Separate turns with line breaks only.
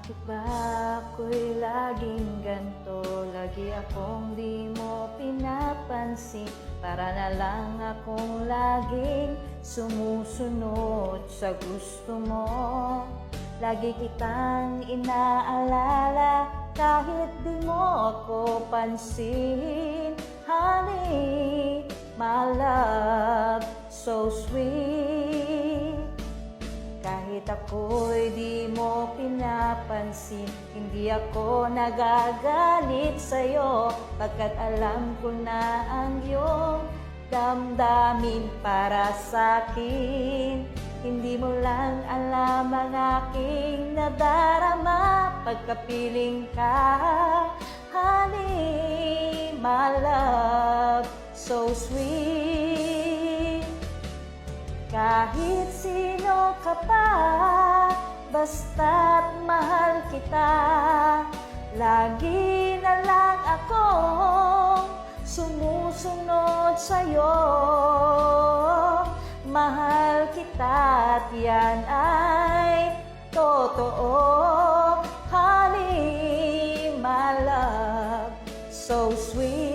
Bakit ba ako'y laging ganto? Lagi akong di mo pinapansin. Para na lang akong laging sumusunod sa gusto mo. Lagi kitang inaalala kahit di mo ako pansin. Honey, my love, so sweet. Kahit ako'y di mo pinapansin, hindi ako nagagalit sa'yo, pagkat alam ko na ang iyong damdamin para sa'kin. Hindi mo lang alam ang aking nadarama pagkapiling ka. Honey, my love, so sweet. Kahit sino ka pa, basta't mahal kita. Lagi na lang akong sumusunod sa'yo. Mahal kita at yan ay totoo. Honey, my love, so sweet.